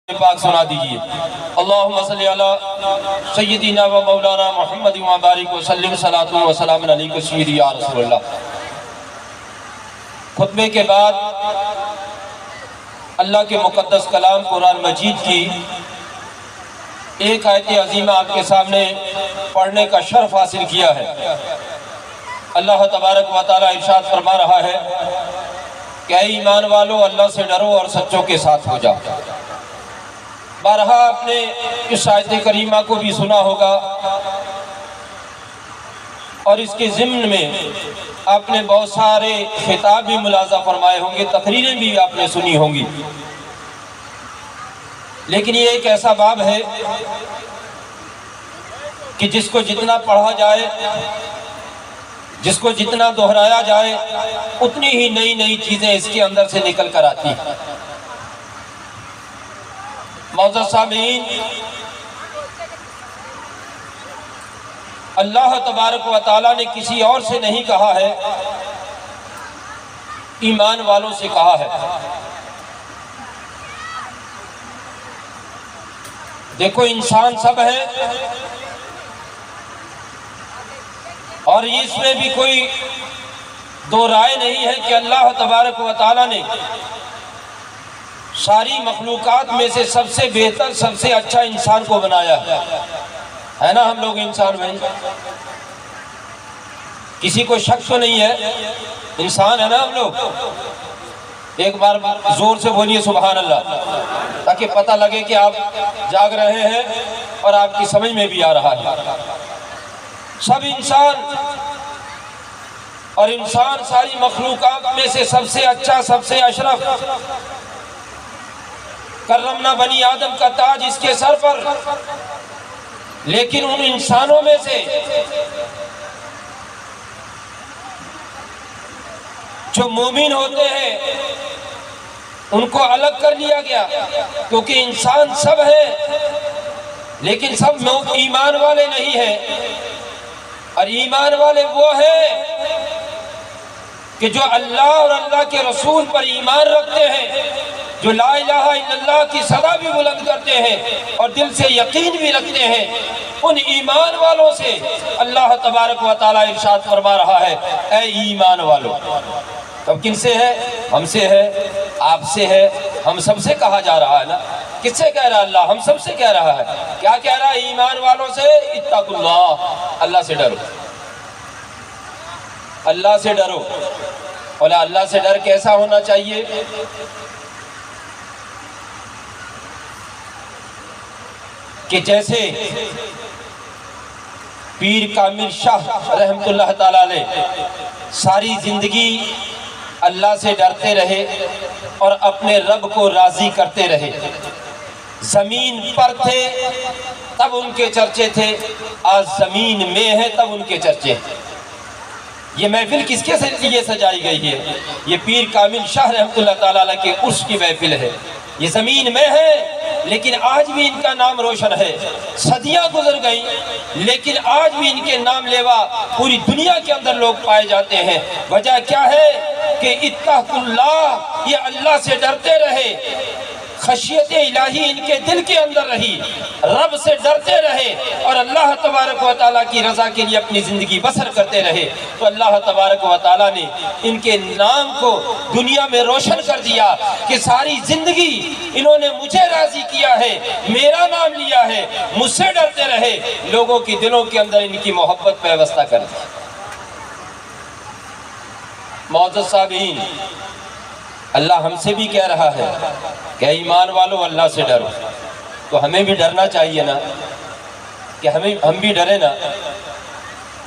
پاک سنا دیجئے۔ اللہم صلی علی سیدنا و مولانا محمد و بارک وسلم صلاۃ و سلام علیک سیدی یا رسول اللہ۔ خطبے کے بعد اللہ کے مقدس کلام قرآن مجید کی ایک آیت عظیمہ آپ کے سامنے پڑھنے کا شرف حاصل کیا ہے۔ اللہ تبارک و تعالی ارشاد فرما رہا ہے کہ اے ایمان والو، اللہ سے ڈرو اور سچوں کے ساتھ ہو جاؤ۔ بارہا آپ نے اس آیت کریمہ کو بھی سنا ہوگا اور اس کے ضمن میں آپ نے بہت سارے خطاب بھی ملاحظہ فرمائے ہوں گے، تقریریں بھی آپ نے سنی ہوں گی۔ لیکن یہ ایک ایسا باب ہے کہ جس کو جتنا پڑھا جائے، جس کو جتنا دہرایا جائے، اتنی ہی نئی نئی چیزیں اس کے اندر سے نکل کر آتی ہیں۔ معزز سامعین، اللہ تبارک و تعالیٰ نے کسی اور سے نہیں کہا ہے، ایمان والوں سے کہا ہے۔ دیکھو، انسان سب ہے اور اس میں بھی کوئی دو رائے نہیں ہے کہ اللہ تبارک و تعالیٰ نے ساری مخلوقات میں سے سب سے بہتر، سب سے اچھا انسان کو بنایا ہے نا؟ ہم لوگ انسان بھائی، کسی کو شک تو نہیں ہے، انسان ہے نا ہم لوگ؟ ایک بار زور سے بولیے سبحان اللہ، تاکہ پتہ لگے کہ آپ جاگ رہے ہیں اور آپ کی سمجھ میں بھی آ رہا ہے۔ سب انسان، اور انسان ساری مخلوقات میں سے سب سے اچھا، سب سے اشرف، کرمنا بنی آدم کا تاج اس کے سر پر۔ لیکن ان انسانوں میں سے جو مومن ہوتے ہیں ان کو الگ کر لیا گیا، کیونکہ انسان سب ہے لیکن سب ایمان والے نہیں ہیں۔ اور ایمان والے وہ ہیں کہ جو اللہ اور اللہ کے رسول پر ایمان رکھتے ہیں، جو لا الہ الا اللہ کی صدا بھی بلند کرتے ہیں اور دل سے یقین بھی رکھتے ہیں۔ ان ایمان والوں سے اللہ تبارک و تعالیٰ ارشاد فرما رہا ہے، اے ایمان والو۔ اب کن سے ہے؟ ہم سے ہے، آپ سے ہے، ہم سب سے کہا جا رہا ہے نا۔ کس سے کہہ رہا ہے؟ اللہ ہم سب سے کہہ رہا ہے۔ کیا کہہ رہا ہے؟ ایمان والوں سے اتقوا اللہ، اللہ سے ڈرو، اللہ سے ڈرو۔ اور اللہ سے ڈر کیسا ہونا چاہیے؟ کہ جیسے پیر کامل شاہ رحمت اللہ تعالیٰ علیہ ساری زندگی اللہ سے ڈرتے رہے اور اپنے رب کو راضی کرتے رہے۔ زمین پر تھے تب ان کے چرچے تھے، آج زمین میں ہے تب ان کے چرچے ہیں۔ یہ محفل کس کے لیے سجائی گئی ہے؟ یہ پیر کامل شاہ رحمت اللہ تعالیٰ علیہ کے عرس کی محفل ہے۔ یہ زمین میں ہے لیکن آج بھی ان کا نام روشن ہے۔ صدیاں گزر گئیں لیکن آج بھی ان کے نام لیوا پوری دنیا کے اندر لوگ پائے جاتے ہیں۔ وجہ کیا ہے؟ کہ اتقوا اللہ، یہ اللہ سے ڈرتے رہے، خشیت الہی ان کے دل کے اندر رہی، رب سے ڈرتے رہے اور اللہ تبارک و تعالیٰ کی رضا کے لیے اپنی زندگی بسر کرتے رہے، تو اللہ تبارک و تعالیٰ نے ان کے نام کو دنیا میں روشن کر دیا کہ ساری زندگی انہوں نے مجھے راضی کیا ہے، میرا نام لیا ہے، مجھ سے ڈرتے رہے، لوگوں کے دلوں کے اندر ان کی محبت پیوستہ کر دی۔ معزز سامعین، اللہ ہم سے بھی کہہ رہا ہے کہ ایمان والو اللہ سے ڈرو، تو ہمیں بھی ڈرنا چاہیے نا، کہ ہم بھی ڈریں نا۔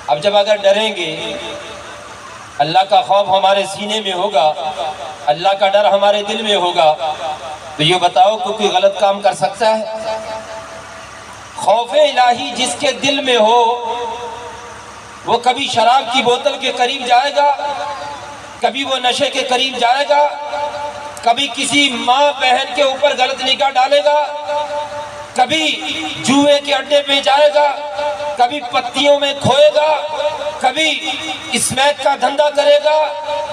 اب جب اگر ڈریں گے، اللہ کا خوف ہمارے سینے میں ہوگا، اللہ کا ڈر ہمارے دل میں ہوگا، تو یہ بتاؤ کہ کوئی غلط کام کر سکتا ہے؟ خوف الہی جس کے دل میں ہو وہ کبھی شراب کی بوتل کے قریب جائے گا، کبھی وہ نشے کے قریب جائے گا، کبھی کسی ماں بہن کے اوپر غلط نگاہ ڈالے گا، کبھی جوئے کے اڈے پہ جائے گا، کبھی پتیوں میں کھوئے گا، کبھی اسمیک کا دھندا کرے گا،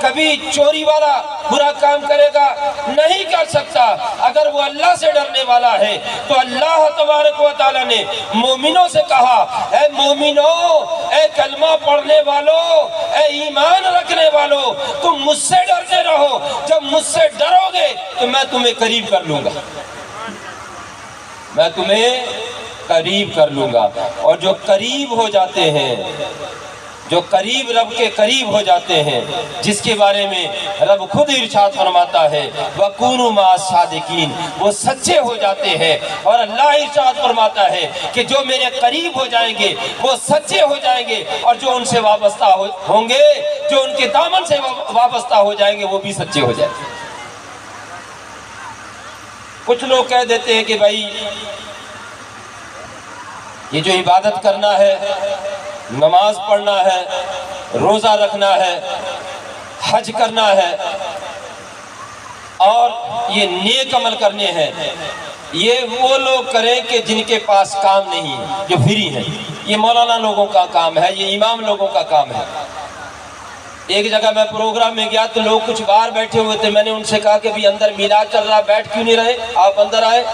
کبھی چوری والا برا کام کرے گا، نہیں کر سکتا۔ اگر وہ اللہ سے ڈرنے والا ہے تو اللہ تبارک و تعالیٰ نے مومنوں سے کہا، اے مومنوں، اے کلمہ پڑھنے والوں، اے ایمان رکھنے والوں، تم مجھ سے ڈرتے رہو، جب مجھ سے ڈرو گے تو میں تمہیں قریب کر لوں گا، میں تمہیں قریب کر لوں گا۔ اور جو قریب ہو جاتے ہیں، جو قریب رب کے قریب ہو جاتے ہیں، جس کے بارے میں رب خود ارشاد فرماتا ہے وَكُونُوا مَعَ الصَّادِقِينَ، وہ سچے ہو جاتے ہیں۔ اور اللہ ارشاد فرماتا ہے کہ جو میرے قریب ہو جائیں گے وہ سچے ہو جائیں گے، اور جو ان سے وابستہ ہوں گے، جو ان کے دامن سے وابستہ ہو جائیں گے، وہ بھی سچے ہو جائیں گے۔ کچھ لوگ کہہ دیتے ہیں کہ بھائی یہ جو عبادت کرنا ہے، نماز پڑھنا ہے، روزہ رکھنا ہے، حج کرنا ہے، اور یہ نیک عمل کرنے ہیں، یہ وہ لوگ کریں کہ جن کے پاس کام نہیں ہے، جو فری ہیں۔ یہ مولانا لوگوں کا کام ہے، یہ امام لوگوں کا کام ہے۔ ایک جگہ میں پروگرام میں گیا تو لوگ کچھ باہر بیٹھے ہوئے تھے، میں نے ان سے کہا کہ بھی اندر میلاد چل رہا، بیٹھ کیوں نہیں رہے، آپ اندر آئے۔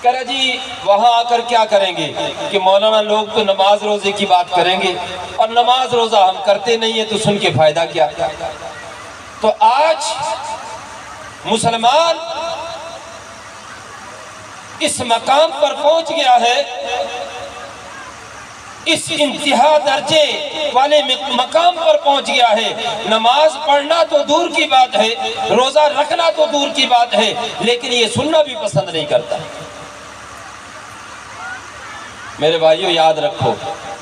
کہہ رہے جی وہاں آ کر کیا کریں گے کہ مولانا لوگ تو نماز روزے کی بات کریں گے، اور نماز روزہ ہم کرتے نہیں ہیں، تو سن کے فائدہ کیا۔ تو آج مسلمان اس مقام پر پہنچ گیا ہے، اس انتہا درجے والے مقام پر پہنچ گیا ہے، نماز پڑھنا تو دور کی بات ہے، روزہ رکھنا تو دور کی بات ہے، لیکن یہ سننا بھی پسند نہیں کرتا۔ میرے بھائیو یاد رکھو،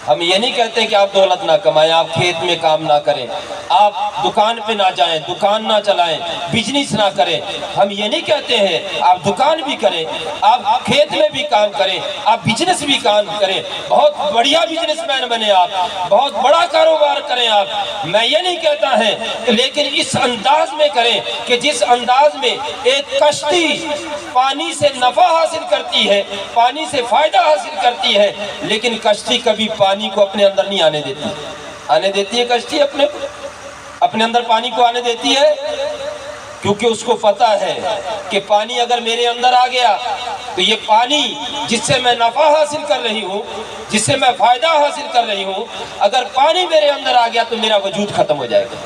ہم یہ نہیں کہتے کہ آپ دولت نہ کمائیں، آپ کھیت میں کام نہ کریں، آپ دکان پہ نہ جائیں، دکان نہ چلائیں، بزنس نہ کریں۔ ہم یہ نہیں کہتے ہیں، آپ دکان بھی کریں، آپ کھیت میں بھی کام کریں، آپ بزنس بھی کام کریں، بہت بڑھیا بزنس مین بنے، آپ بہت بڑا کاروبار کریں آپ، میں یہ نہیں کہتا ہے، لیکن اس انداز میں کریں کہ جس انداز میں ایک کشتی پانی سے نفع حاصل کرتی ہے، پانی سے فائدہ حاصل کرتی ہے، لیکن کشتی کبھی پانی کو اپنے اندر نہیں آنے دیتی ہے کشتی اپنے اندر پانی کو آنے دیتی ہے، کیونکہ اس کو پتا ہے کہ پانی اگر میرے اندر آ گیا تو یہ پانی جس سے میں نفع حاصل کر رہی ہوں، جس سے میں فائدہ حاصل کر رہی ہوں، اگر پانی میرے اندر آ گیا تو میرا وجود ختم ہو جائے گا،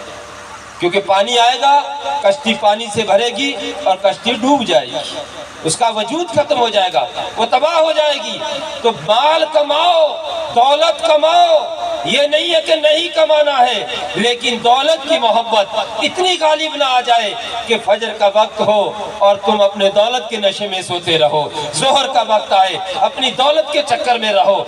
کیونکہ پانی آئے گا، کشتی پانی سے بھرے گی اور کشتی ڈوب جائے گی، اس کا وجود ختم ہو جائے گا، وہ تباہ ہو جائے گی۔ تو مال کماؤ، دولت کماؤ، یہ نہیں ہے کہ نہیں کمانا ہے، لیکن دولت کی محبت اتنی غالب نہ آ جائے کہ فجر کا وقت ہو اور تم اپنے دولت کے نشے میں سوتے رہو، ظہر کا وقت آئے اپنی دولت کے چکر میں رہو،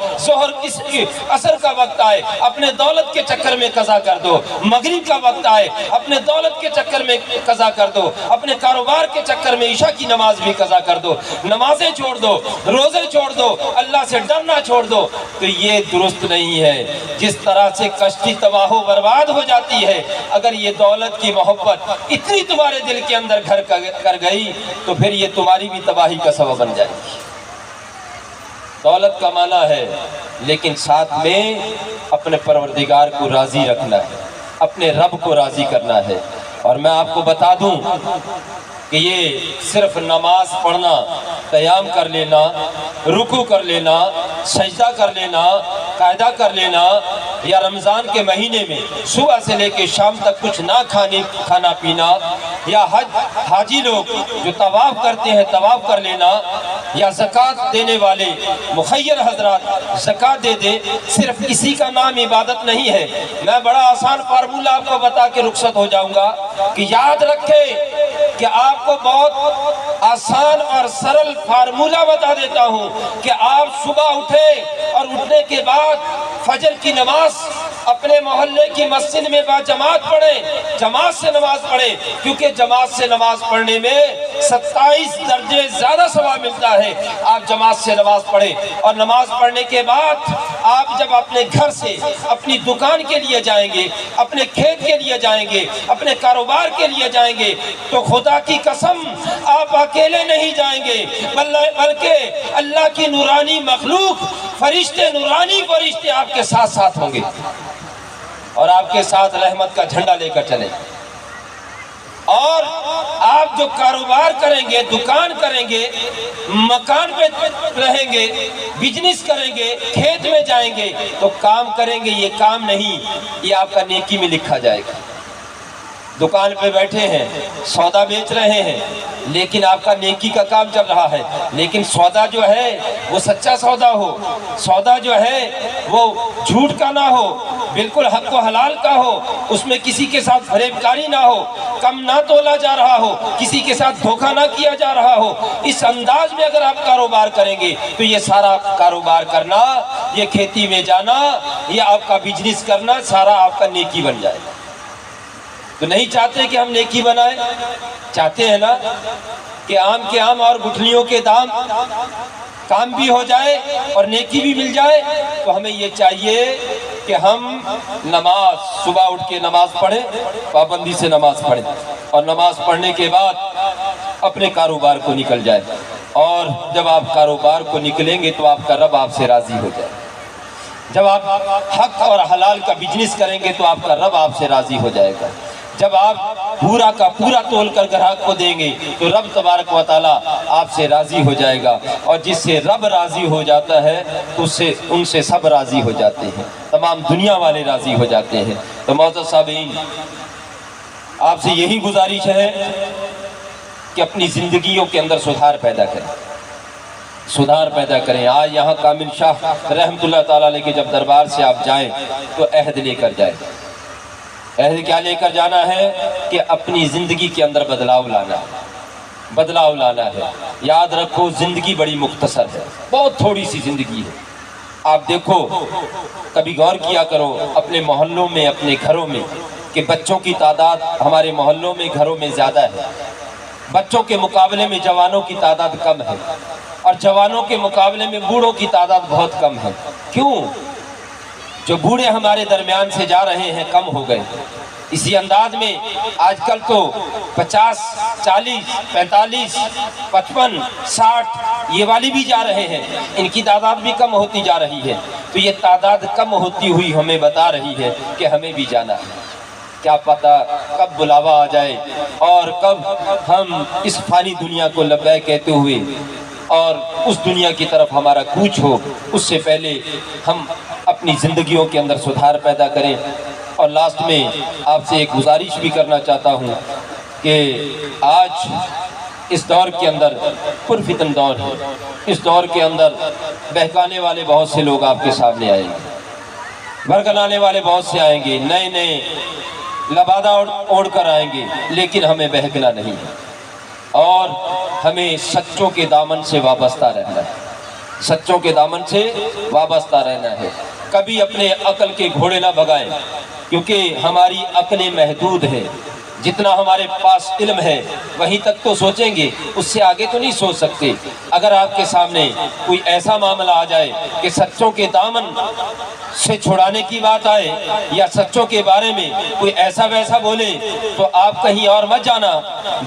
عصر کا وقت آئے اپنے دولت کے چکر میں قضا کر دو، مغرب کا وقت آئے اپنے دولت کے چکر میں قضا کر دو، اپنے کاروبار کے چکر میں عشاء کی نماز بھی قضا کر دو، نمازیں چھوڑ دو، روزے چھوڑ دو، اللہ سے ڈرنا چھوڑ دو، تو یہ درست نہیں ہے۔ جس طرح سے کشتی تباہ و برباد ہو جاتی ہے، اگر یہ دولت کی محبت اتنی تمہارے دل کے اندر گھر کر گئی تو پھر یہ تمہاری بھی تباہی کا سبب بن جائے گی۔ دولت کمانا ہے لیکن ساتھ میں اپنے پروردگار کو راضی رکھنا ہے، اپنے رب کو راضی کرنا ہے۔ اور میں آپ کو بتا دوں کہ یہ صرف نماز پڑھنا، قیام کر لینا، رکوع کر لینا، سجدہ کر لینا، قاعدہ کر لینا، یا رمضان کے مہینے میں صبح سے لے کے شام تک کچھ نہ کھانا پینا، یا حاجی لوگ جو طواف کرتے ہیں طواف کر لینا، یا زکوٰۃ دینے والے مخیر حضرات زکوٰۃ دے دیں، صرف اسی کا نام عبادت نہیں ہے۔ میں بڑا آسان فارمولہ آپ کو بتا کے رخصت ہو جاؤں گا کہ یاد رکھیں کہ آپ کو بہت آسان اور سرل فارمولہ بتا دیتا ہوں کہ آپ صبح اٹھیں اور اٹھنے کے بعد فجر کی نماز اپنے محلے کی مسجد میں با جماعت پڑھیں، جماعت سے نماز پڑھیں، کیونکہ جماعت سے نماز پڑھنے میں 27 درجے زیادہ ثواب ملتا ہے۔ آپ جماعت سے نماز پڑھیں، اور نماز پڑھنے کے بعد آپ جب اپنے گھر سے اپنی دکان کے لیے جائیں گے، اپنے کھیت کے لیے جائیں گے، اپنے کاروبار کے لیے جائیں گے، تو خدا کی قسم آپ اکیلے نہیں جائیں گے، بلکہ اللہ کی نورانی مخلوق فرشتے نورانی فرشتے آپ کے ساتھ ساتھ ہوں گے اور آپ کے ساتھ رحمت کا جھنڈا لے کر چلیں. اور آپ جو کاروبار کریں گے، دکان کریں گے، مکان پہ رہیں گے، بزنس کریں گے، کھیت میں جائیں گے تو کام کریں گے، یہ کام نہیں، یہ آپ کا نیکی میں لکھا جائے گا. دکان پہ بیٹھے ہیں، سودا بیچ رہے ہیں، لیکن آپ کا نیکی کا کام چل رہا ہے، لیکن سودا جو ہے وہ سچا سودا ہو، سودا جو ہے وہ جھوٹ کا نہ ہو، بالکل حق و حلال کا ہو، اس میں کسی کے ساتھ فریب کاری نہ ہو، کم نہ تولا جا رہا ہو، کسی کے ساتھ دھوکہ نہ کیا جا رہا ہو. اس انداز میں اگر آپ کاروبار کریں گے تو یہ سارا کاروبار کرنا، یہ کھیتی میں جانا، یہ آپ کا بزنس کرنا سارا آپ کا نیکی بن جائے. تو نہیں چاہتے کہ ہم نیکی بنائیں؟ چاہتے ہیں نا کہ آم کے آم اور گٹھلیوں کے دام، کام بھی ہو جائے اور نیکی بھی مل جائے. تو ہمیں یہ چاہیے کہ ہم نماز صبح اٹھ کے نماز پڑھیں، پابندی سے نماز پڑھیں، اور نماز پڑھنے کے بعد اپنے کاروبار کو نکل جائے. اور جب آپ کاروبار کو نکلیں گے تو آپ کا رب آپ سے راضی ہو جائے. جب آپ حق اور حلال کا بزنس کریں گے تو آپ کا رب آپ سے راضی ہو جائے گا. جب آپ پورا کا پورا تول کر گراہک کو دیں گے تو رب تبارک و تعالیٰ آپ سے راضی ہو جائے گا. اور جس سے رب راضی ہو جاتا ہے ان سے سب راضی ہو جاتے ہیں، تمام دنیا والے راضی ہو جاتے ہیں. تو معزز سامعین، آپ سے یہی گزارش ہے کہ اپنی زندگیوں کے اندر سدھار پیدا کریں، سدھار پیدا کریں. آج یہاں کامل شاہ رحمت اللہ تعالیٰ علیہ کے جب دربار سے آپ جائیں تو عہد لے کر جائیں. عہد کیا لے کر جانا ہے؟ کہ اپنی زندگی کے اندر بدلاؤ لانا ہے، بدلاؤ لانا ہے. یاد رکھو زندگی بڑی مختصر ہے، بہت تھوڑی سی زندگی ہے. آپ دیکھو، کبھی غور کیا کرو اپنے محلوں میں، اپنے گھروں میں، کہ بچوں کی تعداد ہمارے محلوں میں، گھروں میں زیادہ ہے. بچوں کے مقابلے میں جوانوں کی تعداد کم ہے، اور جوانوں کے مقابلے میں بوڑھوں کی تعداد بہت کم ہے. کیوں؟ جو بوڑھے ہمارے درمیان سے جا رہے ہیں کم ہو گئے. اسی انداز میں آج کل تو 50، 40، 45، 55، 60 یہ والی بھی جا رہے ہیں، ان کی تعداد بھی کم ہوتی جا رہی ہے. تو یہ تعداد کم ہوتی ہوئی ہمیں بتا رہی ہے کہ ہمیں بھی جانا ہے. کیا پتہ کب بلاوا آ جائے اور کب ہم اس فانی دنیا کو لبیک کہتے ہوئے اور اس دنیا کی طرف ہمارا کوچ ہو. اس سے پہلے ہم اپنی زندگیوں کے اندر سدھار پیدا کریں. اور لاسٹ میں آپ سے ایک گزارش بھی کرنا چاہتا ہوں کہ آج اس دور کے اندر پرفتن دور ہے. اس دور کے اندر بہکانے والے بہت سے لوگ آپ کے سامنے آئیں گے، بھڑکانے والے بہت سے آئیں گے، نئے نئے لبادہ اوڑھ کر آئیں گے، لیکن ہمیں بہکنا نہیں ہے. اور ہمیں سچوں کے دامن سے وابستہ رہنا ہے، سچوں کے دامن سے وابستہ رہنا ہے. کبھی اپنے عقل کے گھوڑے نہ بھگائیں، کیونکہ ہماری عقلیں محدود ہیں. جتنا ہمارے پاس علم ہے وہیں تک تو سوچیں گے، اس سے آگے تو نہیں سوچ سکتے. اگر آپ کے سامنے کوئی ایسا معاملہ آ جائے کہ سچوں کے دامن سے چھڑانے کی بات آئے یا سچوں کے بارے میں کوئی ایسا ویسا بولے تو آپ کہیں اور مت جانا.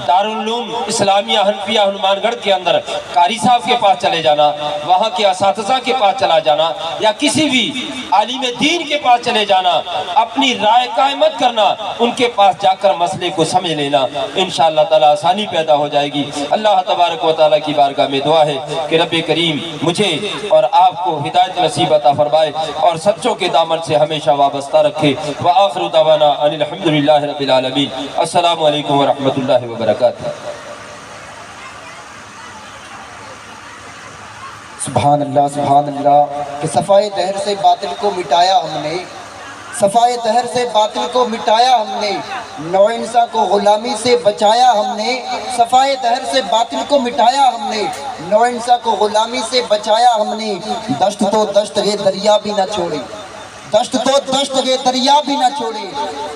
دارالعلوم اسلامیہ حنفیہ ہنومان گڑھ کے اندر قاری صاحب کے پاس چلے جانا، وہاں کے اساتذہ کے پاس چلا جانا، یا کسی بھی عالم دین کے پاس چلے جانا. اپنی رائے قائم مت کرنا، ان کے پاس جا کر مسئلے کو سمجھ لینا. انشاءاللہ تعالی آسانی پیدا ہو جائے گی. اللہ تبارک و تعالیٰ کی بارگاہ میں دعا ہے کہ رب کریم مجھے اور آپ کو ہدایت نصیب عطا فرمائے اور سچوں کے دامن سے ہمیشہ وابستہ رکھے. وآخر دعوانا ان الحمدللہ رب العالمین. السلام علیکم ورحمۃ اللہ وبرکاتہ. سبحان اللہ، سبحان اللہ. کہ صفائے دہر سے باطل کو مٹایا ہم نے، صفائے دہر سے باطل کو مٹایا ہم نے، نو انسان کو غلامی سے بچایا ہم نے. صفائے دہر سے باطل کو مٹایا ہم نے، نو انسان کو غلامی سے بچایا ہم نے. دشت تو دشت یہ دریا بھی نہ چھوڑے، دشت تو دشت یہ دریا بھی نہ چھوڑے.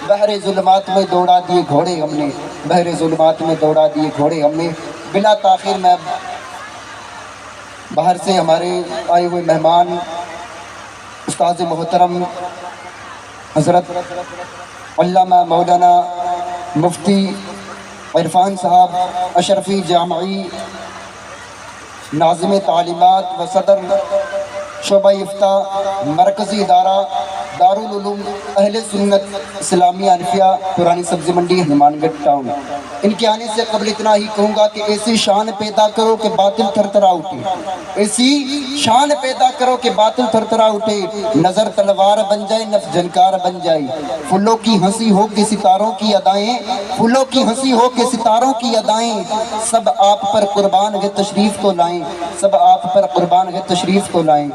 بحر ظلمات میں دوڑا دیے گھوڑے ہم نے، بحر ظلمات میں دوڑا دیے گھوڑے ہم نے. بلا تاخیر میں باہر سے ہمارے آئے ہوئے مہمان استاذ محترم حضرت علامہ مولانا مفتی عرفان صاحب اشرفی جامعی، ناظم تعلیمات و صدر شعبہ افتاح مرکزی ادارہ دارالعلوم اہل سنت اسلامیہ انفیہ پرانی سبزی منڈی ہنومان گڑھ ٹاؤن۔ ان کے آنے سے قبل اتنا ہی کہوں گا کہ ایسی شان پیدا کرو کہ باطل تھرتھرا اٹھے، ایسی شان پیدا کرو کہ باطل تھرتھرا اٹھے، نظر تلوار بن جائے نفس جھنکار بن جائے، پھولوں کی ہنسی ہو کہ ستاروں کی ادائیں، پھولوں کی ہنسی ہو کہ ستاروں کی ادائیں، سب آپ پر قربان ہے تشریف تو لائیں، سب آپ پر قربان ہے تشریف تو لائیں۔